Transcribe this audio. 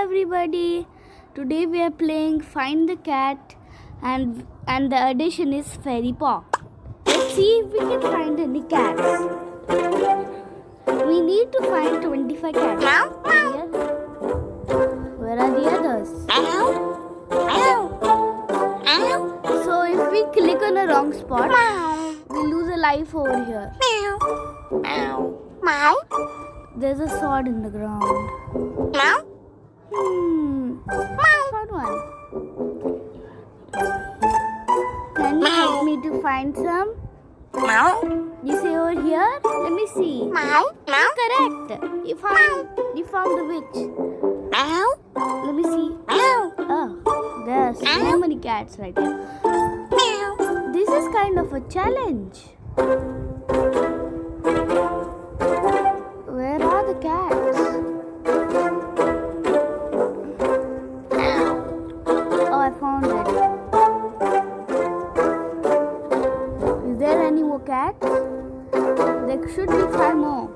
everybody. Today we are playing Find the Cat and the addition is Fairy Paw. Let's see if we can find any cats. We need to find 25 cats. Here. Where are the others? So if we click on a wrong spot, we lose a life over here. There's a sword in the ground. Found one. Can you help me to find some? You say over here? Let me see. Correct. You found the witch. Let me see. Oh, there's so many cats right here. This is kind of a challenge. Where are the cats? Oh, I found it. Is there any more cats? There should be 5 more.